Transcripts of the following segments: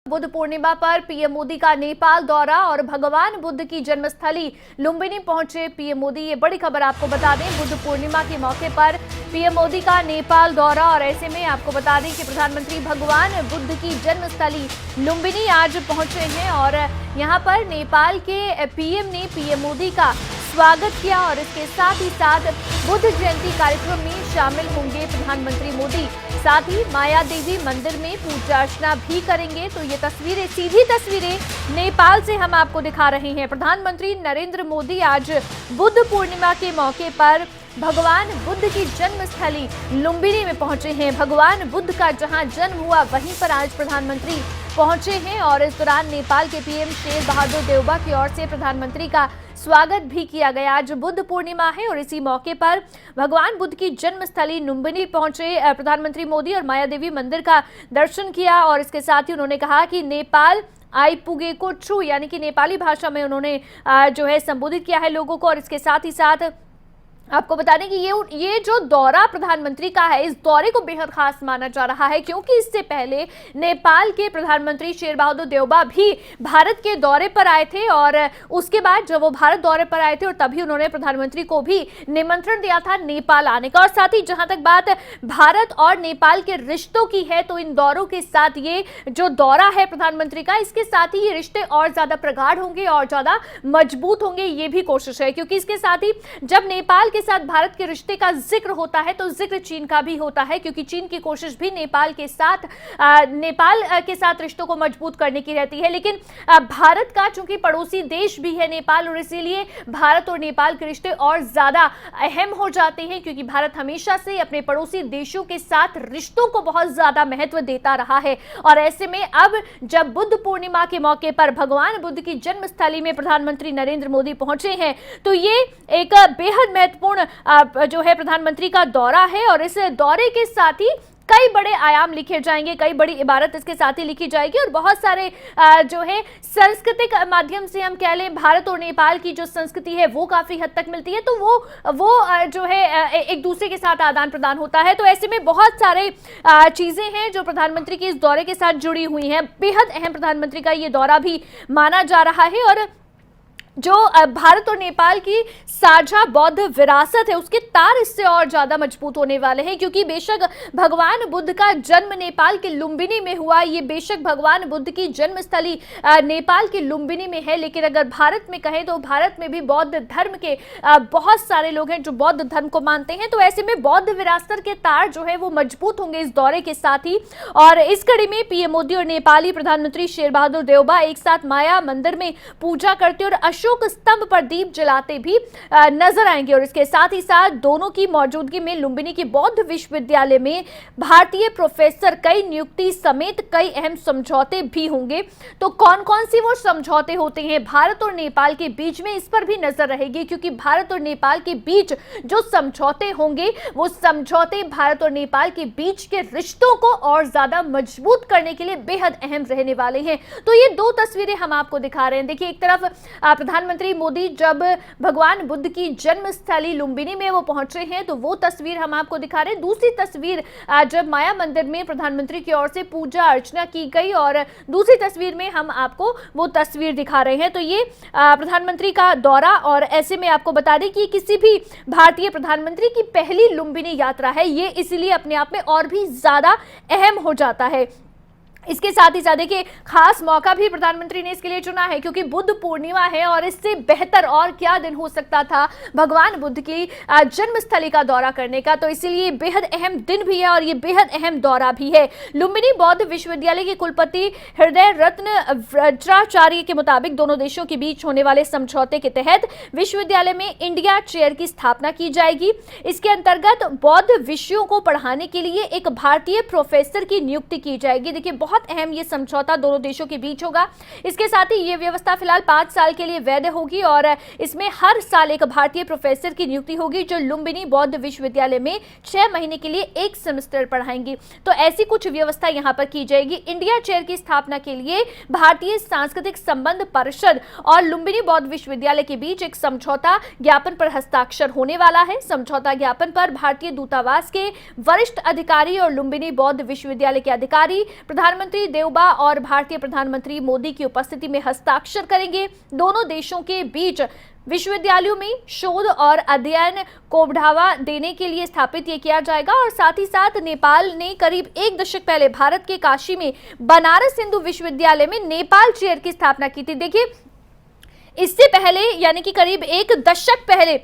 बुद्ध पूर्णिमा पर पीएम मोदी का नेपाल दौरा और भगवान बुद्ध की जन्मस्थली लुम्बिनी पहुंचे पीएम मोदी। ये बड़ी खबर आपको बता दें, बुद्ध पूर्णिमा के मौके पर पीएम मोदी का नेपाल दौरा और ऐसे में आपको बता दें कि प्रधानमंत्री भगवान बुद्ध की जन्मस्थली लुम्बिनी आज पहुंचे हैं और यहां पर नेपाल के पीएम ने पीएम मोदी का स्वागत किया और इसके साथ ही साथ बुद्ध जयंती कार्यक्रम में शामिल होंगे प्रधानमंत्री मोदी। साथ ही माया देवी मंदिर में पूजा अर्चना भी करेंगे। तो ये तस्वीरें, सीधी तस्वीरें नेपाल से हम आपको दिखा रहे हैं। प्रधानमंत्री नरेंद्र मोदी आज बुद्ध पूर्णिमा के मौके पर भगवान बुद्ध की जन्मस्थली लुम्बिनी में पहुंचे हैं। भगवान बुद्ध का जहां जन्म हुआ वहीं पर आज प्रधानमंत्री पहुंचे हैं और इस दौरान नेपाल के पीएम शेर बहादुर देउबा की ओर से प्रधानमंत्री का स्वागत भी किया गया। आज बुद्ध पूर्णिमा है और इसी मौके पर भगवान बुद्ध की जन्मस्थली लुम्बिनी पहुंचे प्रधानमंत्री मोदी और माया देवी मंदिर का दर्शन किया और इसके साथ ही उन्होंने कहा कि नेपाल आई पुगे को छु, यानी कि नेपाली भाषा में उन्होंने जो है संबोधित किया है लोगों को। और इसके साथ ही साथ आपको बता दें कि ये जो दौरा प्रधानमंत्री का है, इस दौरे को बेहद खास माना जा रहा है क्योंकि इससे पहले नेपाल के प्रधानमंत्री शेर बहादुर देउबा भी भारत के दौरे पर आए थे और उसके बाद जब वो भारत दौरे पर आए थे और तभी उन्होंने प्रधानमंत्री को भी निमंत्रण दिया था नेपाल आने का। और साथ ही जहां तक बात भारत और नेपाल के रिश्तों की है तो इन दौरों के साथ ये जो दौरा है प्रधानमंत्री का, इसके साथ ही ये रिश्ते और ज्यादा प्रगाढ़ होंगे और ज्यादा मजबूत होंगे, ये भी कोशिश है। क्योंकि इसके साथ ही जब नेपाल के साथ भारत के रिश्ते का जिक्र होता है तो जिक्र चीन का भी होता है, क्योंकि चीन की कोशिश भी नेपाल के साथ रिश्तों को मजबूत करने की रहती है। लेकिन भारत का चूंकि पड़ोसी देश भी है नेपाल, और इसीलिए भारत और नेपाल के रिश्ते और ज्यादा अहम हो जाते हैं क्योंकि भारत हमेशा से अपने पड़ोसी देशों के साथ रिश्तों को बहुत ज्यादा महत्व देता रहा है। और ऐसे में अब जब बुद्ध पूर्णिमा के मौके पर भगवान बुद्ध की जन्मस्थली में प्रधानमंत्री नरेंद्र मोदी पहुंचे हैं तो ये एक बेहद महत्वपूर्ण जो है प्रधानमंत्री का दौरा है और इस दौरे के साथ ही कई बड़े आयाम लिखे जाएंगे, कई बड़ी इबारत इसके साथ ही लिखी जाएगी और बहुत सारे जो है सांस्कृतिक माध्यम से हम कह लें भारत और नेपाल की जो संस्कृति है वो काफी हद तक मिलती है, तो वो जो है एक दूसरे के साथ आदान प्रदान होता है। तो ऐसे में बहुत सारे चीजें हैं जो प्रधानमंत्री के इस दौरे के साथ जुड़ी हुई हैं। बेहद अहम प्रधानमंत्री का ये दौरा भी माना जा रहा है और जो भारत और नेपाल की साझा बौद्ध विरासत है उसके तार इससे और ज्यादा मजबूत होने वाले हैं क्योंकि बेशक भगवान बुद्ध का जन्म नेपाल के लुम्बिनी में हुआ, ये बेशक भगवान बुद्ध की जन्मस्थली नेपाल के लुम्बिनी में है, लेकिन अगर भारत में कहें तो भारत में भी बौद्ध धर्म के बहुत सारे लोग हैं जो बौद्ध धर्म को मानते हैं। तो ऐसे में बौद्ध विरासत के तार जो है वो मजबूत होंगे इस दौरे के साथ ही। और इस कड़ी में पीएम मोदी और नेपाली प्रधानमंत्री शेर बहादुर देउबा एक साथ माया मंदिर में पूजा करते और अशोक स्तंभ पर दीप जलाते भी नजर आएंगे। और इसके साथ ही साथ दोनों की मौजूदगी में लुम्बिनी के बौद्ध विश्वविद्यालय में भारतीय प्रोफेसर कई नियुक्ति समेत कई अहम समझौते भी होंगे। तो कौन कौन सी वो समझौते होते हैं भारत और नेपाल के बीच में, इस पर भी नजर रहेगी क्योंकि भारत और नेपाल के बीच जो समझौते होंगे वो समझौते भारत और नेपाल के बीच के रिश्तों को और ज्यादा मजबूत करने के लिए बेहद अहम रहने वाले हैं। तो ये दो तस्वीरें हम आपको दिखा रहे हैं। देखिए, एक तरफ प्रधानमंत्री मोदी जब भगवान बुद्ध की जन्मस्थली लुम्बिनी में वो पहुंचे हैं तो वो तस्वीर हम आपको दिखा रहे हैं। दूसरी तस्वीर जब माया मंदिर में प्रधानमंत्री की ओर से पूजा अर्चना की गई और दूसरी तस्वीर में हम आपको वो तस्वीर दिखा रहे हैं। तो ये प्रधानमंत्री का दौरा और ऐसे में आपको बता दें कि किसी भी भारतीय प्रधानमंत्री की पहली लुम्बिनी यात्रा है, ये इसलिए अपने आप में और भी ज्यादा अहम हो जाता है। इसके साथ ही साथ देखिए, खास मौका भी प्रधानमंत्री ने इसके लिए चुना है क्योंकि बुद्ध पूर्णिमा है और इससे बेहतर और क्या दिन हो सकता था भगवान बुद्ध की जन्मस्थली का दौरा करने का। तो इसीलिए बेहद अहम दिन भी है और ये बेहद अहम दौरा भी है। लुम्बिनी बौद्ध विश्वविद्यालय के कुलपति हृदय रत्न वज्राचार्य के मुताबिक दोनों देशों के बीच होने वाले समझौते के तहत विश्वविद्यालय में इंडिया चेयर की स्थापना की जाएगी। इसके अंतर्गत बौद्ध विषयों को पढ़ाने के लिए एक भारतीय प्रोफेसर की नियुक्ति की जाएगी। देखिए, बहुत अहम ये समझौता दोनों देशों के बीच होगा। इसके साथ ही ये व्यवस्था फिलहाल 5 साल के लिए वैध होगी और इसमें हर साल एक भारतीय प्रोफेसर की नियुक्ति होगी जो लुम्बिनी बौद्ध विश्वविद्यालय में 6 महीने के लिए एक सेमेस्टर पढ़ाएंगी। तो ऐसी कुछ व्यवस्था यहाँ पर की जाएगी। इंडिया चेयर की स्थापना के लिए भारतीय सांस्कृतिक संबंध परिषद और लुम्बिनी बौद्ध विश्वविद्यालय के बीच एक समझौता ज्ञापन पर हस्ताक्षर होने वाला है। समझौता ज्ञापन पर भारतीय दूतावास के वरिष्ठ अधिकारी और लुम्बिनी बौद्ध विश्वविद्यालय के अधिकारी प्रधानमंत्री प्रधानमंत्री देउबा और भारतीय प्रधानमंत्री मोदी की उपस्थिति में हस्ताक्षर करेंगे। दोनों देशों के बीच विश्वविद्यालयों में शोध और अध्ययन को बढ़ावा देने के लिए स्थापित ये किया जाएगा। और साथ ही साथ नेपाल ने करीब 1 दशक पहले भारत के काशी में बनारस हिंदू विश्वविद्यालय में नेपाल चेयर की स्थापना की थी। देखिए, इससे पहले यानी कि करीब 1 दशक पहले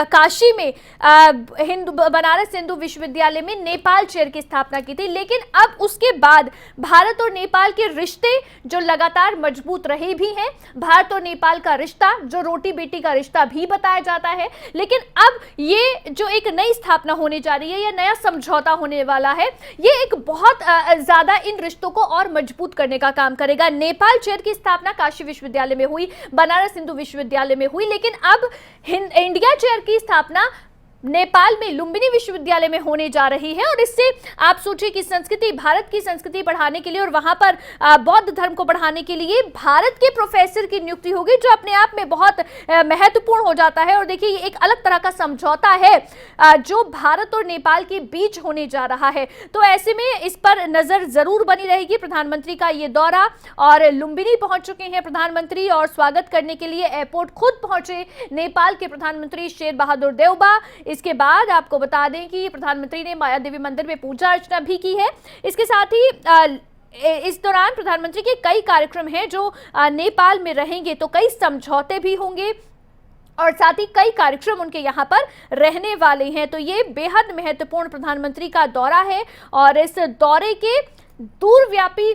काशी में बनारस हिंदू विश्वविद्यालय में नेपाल चेयर की स्थापना की थी। लेकिन अब उसके बाद भारत और नेपाल के रिश्ते जो लगातार मजबूत रहे भी हैं, भारत और नेपाल का रिश्ता जो रोटी बेटी का रिश्ता भी बताया जाता है, लेकिन अब ये जो एक नई स्थापना होने जा रही है या नया समझौता होने वाला है, ये एक बहुत ज्यादा इन रिश्तों को और मजबूत करने का काम करेगा। नेपाल चेयर की स्थापना काशी विश्वविद्यालय में हुई, बनारस हिंदू विश्वविद्यालय में हुई, लेकिन अब इंडिया चेयर की स्थापना नेपाल में लुम्बिनी विश्वविद्यालय में होने जा रही है। और इससे आप सोचिए कि संस्कृति, भारत की संस्कृति बढ़ाने के लिए और वहां पर बौद्ध धर्म को बढ़ाने के लिए भारत के प्रोफेसर की नियुक्ति होगी, जो अपने आप में बहुत महत्वपूर्ण हो जाता है। और देखिए, ये एक अलग तरह का समझौता है जो भारत और नेपाल के बीच होने जा रहा है। तो ऐसे में इस पर नजर जरूर बनी रहेगी। प्रधानमंत्री का ये दौरा, और लुम्बिनी पहुंच चुके हैं प्रधानमंत्री और स्वागत करने के लिए एयरपोर्ट खुद पहुंचे नेपाल के प्रधानमंत्री शेर बहादुर देउबा। इसके बाद आपको बता दें कि प्रधानमंत्री ने माया देवी मंदिर में पूजा अर्चना भी की है। इसके साथ ही इस दौरान प्रधानमंत्री के कई कार्यक्रम हैं जो नेपाल में रहेंगे, तो कई समझौते भी होंगे और साथ ही कई कार्यक्रम उनके यहाँ पर रहने वाले हैं। तो ये बेहद महत्वपूर्ण प्रधानमंत्री का दौरा है और इस दौरे के दूरव्यापी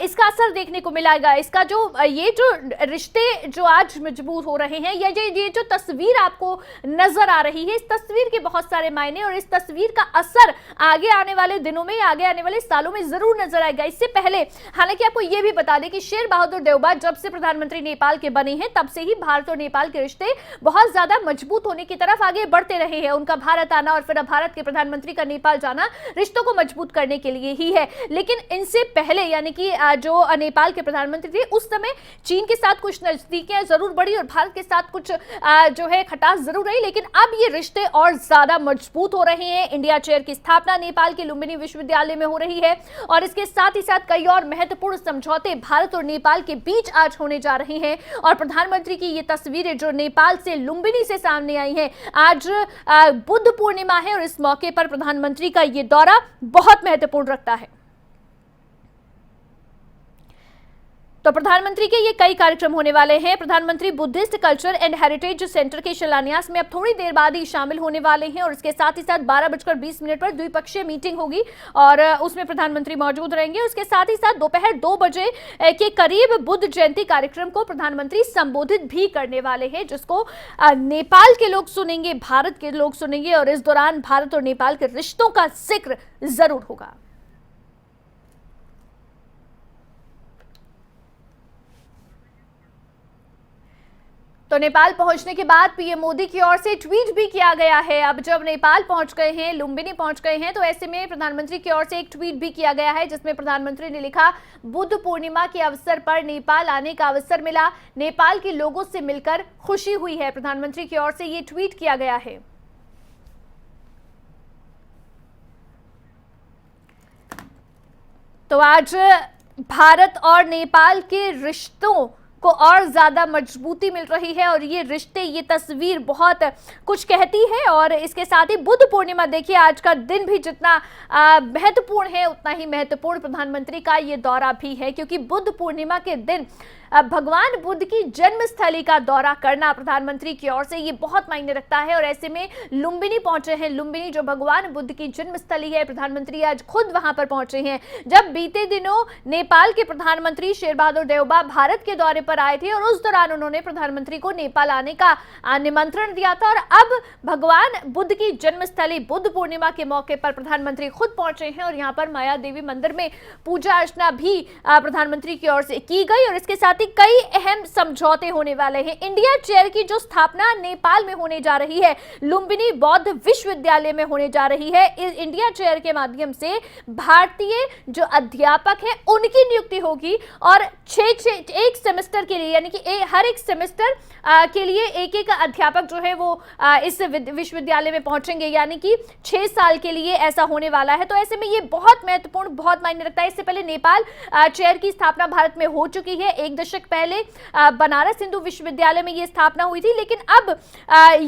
इसका असर देखने को मिलेगा। इसका जो ये जो रिश्ते जो आज मजबूत हो रहे हैं, ये जो तस्वीर आपको नजर आ रही है, इस तस्वीर के बहुत सारे मायने और इस तस्वीर का असर आगे आने वाले दिनों में, आगे आने वाले सालों में जरूर नजर आएगा। इससे पहले हालांकि आपको ये भी बता दें कि शेर बहादुर देउबा जब से प्रधानमंत्री नेपाल के बने हैं, तब से ही भारत और नेपाल के रिश्ते बहुत ज्यादा मजबूत होने की तरफ आगे बढ़ते रहे हैं। उनका भारत आना और फिर भारत के प्रधानमंत्री का नेपाल जाना रिश्तों को मजबूत करने के लिए ही है। लेकिन इनसे पहले यानी कि जो नेपाल के प्रधानमंत्री थे, उस समय चीन के साथ कुछ नजदीकियां जरूर बढ़ी और भारत के साथ कुछ जो है खटास जरूर रही, लेकिन अब ये रिश्ते और ज्यादा मजबूत हो रहे हैं। इंडिया चेयर की स्थापना नेपाल के लुम्बिनी विश्वविद्यालय में हो रही है और इसके साथ ही साथ कई और महत्वपूर्ण समझौते भारत और नेपाल के बीच आज होने जा रहे हैं। और प्रधानमंत्री की ये तस्वीरें जो नेपाल से लुम्बिनी से सामने आई हैं, आज बुद्ध पूर्णिमा है और इस मौके पर प्रधानमंत्री का ये दौरा बहुत महत्वपूर्ण रखता है। तो प्रधानमंत्री के ये कई कार्यक्रम होने वाले हैं। प्रधानमंत्री Buddhist culture and heritage centre के शिलान्यास में अब थोड़ी देर बाद ही शामिल होने वाले हैं और इसके साथ ही साथ 12:20 पर द्विपक्षीय मीटिंग होगी और उसमें प्रधानमंत्री मौजूद रहेंगे। उसके साथ ही साथ दोपहर 2 बजे के करीब बुद्ध जयंती कार्यक्रम को प्रधानमंत्री संबोधित भी करने वाले हैं, जिसको नेपाल के लोग सुनेंगे, भारत के लोग सुनेंगे और इस दौरान भारत और नेपाल के रिश्तों का जिक्र जरूर होगा। तो नेपाल पहुंचने के बाद पीएम मोदी की ओर से ट्वीट भी किया गया है। अब जब नेपाल पहुंच गए हैं, लुम्बिनी पहुंच गए हैं, तो ऐसे में प्रधानमंत्री की ओर से एक ट्वीट भी किया गया है, जिसमें प्रधानमंत्री ने लिखा, बुद्ध पूर्णिमा के अवसर पर नेपाल आने का अवसर मिला, नेपाल के लोगों से मिलकर खुशी हुई है। प्रधानमंत्री की ओर से ये ट्वीट किया गया है। तो आज भारत और नेपाल के रिश्तों को और ज्यादा मजबूती मिल रही है और ये रिश्ते, ये तस्वीर बहुत कुछ कहती है। और इसके साथ ही बुद्ध पूर्णिमा, देखिए आज का दिन भी जितना महत्वपूर्ण है, उतना ही महत्वपूर्ण प्रधानमंत्री का ये दौरा भी है, क्योंकि बुद्ध पूर्णिमा के दिन भगवान बुद्ध की जन्मस्थली का दौरा करना प्रधानमंत्री की ओर से ये बहुत मायने रखता है। और ऐसे में लुम्बिनी पहुंचे हैं, लुम्बिनी जो भगवान बुद्ध की जन्मस्थली है, प्रधानमंत्री आज खुद वहां पर पहुंचे हैं। जब बीते दिनों नेपाल के प्रधानमंत्री शेर बहादुर देउबा भारत के दौरे पर आए थे और उस दौरान उन्होंने प्रधानमंत्री को नेपाल आने का निमंत्रण दिया था, और अब भगवान बुद्ध की जन्मस्थली बुद्ध पूर्णिमा के मौके पर प्रधानमंत्री खुद पहुंचे हैं और यहाँ पर माया देवी मंदिर में पूजा अर्चना भी प्रधानमंत्री की ओर से की गई। और इसके साथ ही कई अहम समझौते होने वाले हैं। इंडिया चेयर की जो स्थापना नेपाल में होने जा रही है, लुम्बिनी बौद्ध विश्वविद्यालय में होने जा रही है, इस इंडिया चेयर के माध्यम से भारतीय जो अध्यापक हैं उनकी नियुक्ति होगी और 1 सेमेस्टर सेमेस्टर के लिए, यानी कि हर एक सेमेस्टर के लिए एक एक अध्यापक जो है वो इस विश्वविद्यालय में पहुंचेंगे, यानी कि 6 साल के लिए ऐसा होने वाला है। तो ऐसे में ये बहुत महत्वपूर्ण, बहुत मायने रखता है। इससे पहले नेपाल चेयर की स्थापना भारत में हो चुकी है। 1 दशक पहले बनारस हिंदू विश्वविद्यालय में ये स्थापना हुई थी, लेकिन अब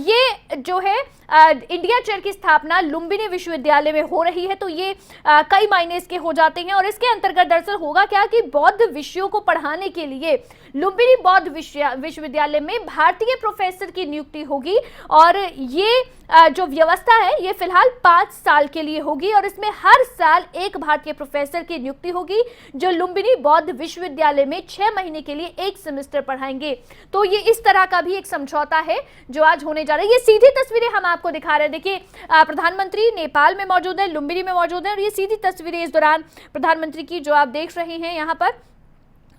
ये जो है इंडिया चेयर की स्थापना लुम्बिनी विश्वविद्यालय में हो रही है। तो ये कई मायने इसके हो जाते हैं। और इसके अंतर्गत दरअसल होगा क्या कि बौद्ध विषयों को पढ़ाने के लिए लुम्बिनी बौद्ध विश्वविद्यालय में भारतीय प्रोफेसर की नियुक्ति होगी। और ये जो व्यवस्था है ये फिलहाल 5 साल के लिए होगी और इसमें हर साल एक भारतीय प्रोफेसर की नियुक्ति होगी जो लुम्बिनी बौद्ध विश्वविद्यालय में 6 महीने के लिए एक सेमेस्टर पढ़ाएंगे। तो ये इस तरह का भी एक समझौता है जो आज होने जा रहा है। ये सीधी तस्वीरें हम आपको दिखा रहे हैं। देखिए, प्रधानमंत्री नेपाल में मौजूद है, लुम्बिनी में मौजूद है, और ये सीधी तस्वीरें इस दौरान प्रधानमंत्री की जो आप देख रहे हैं यहाँ पर।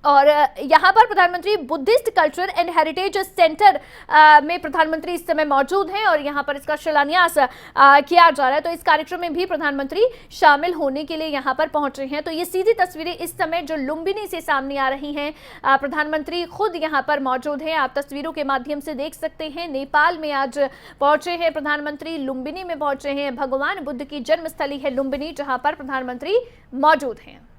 और यहाँ पर प्रधानमंत्री Buddhist culture and heritage centre में प्रधानमंत्री इस समय मौजूद हैं और यहाँ पर इसका शिलान्यास किया जा रहा है। तो इस कार्यक्रम में भी प्रधानमंत्री शामिल होने के लिए यहाँ पर पहुंचे हैं। तो ये सीधी तस्वीरें इस समय जो लुम्बिनी से सामने आ रही हैं, प्रधानमंत्री खुद यहाँ पर मौजूद हैं, आप तस्वीरों के माध्यम से देख सकते हैं। नेपाल में आज पहुंचे हैं प्रधानमंत्री, लुम्बिनी में पहुंचे हैं। भगवान बुद्ध की जन्मस्थली है लुम्बिनी, जहाँ पर प्रधानमंत्री मौजूद हैं।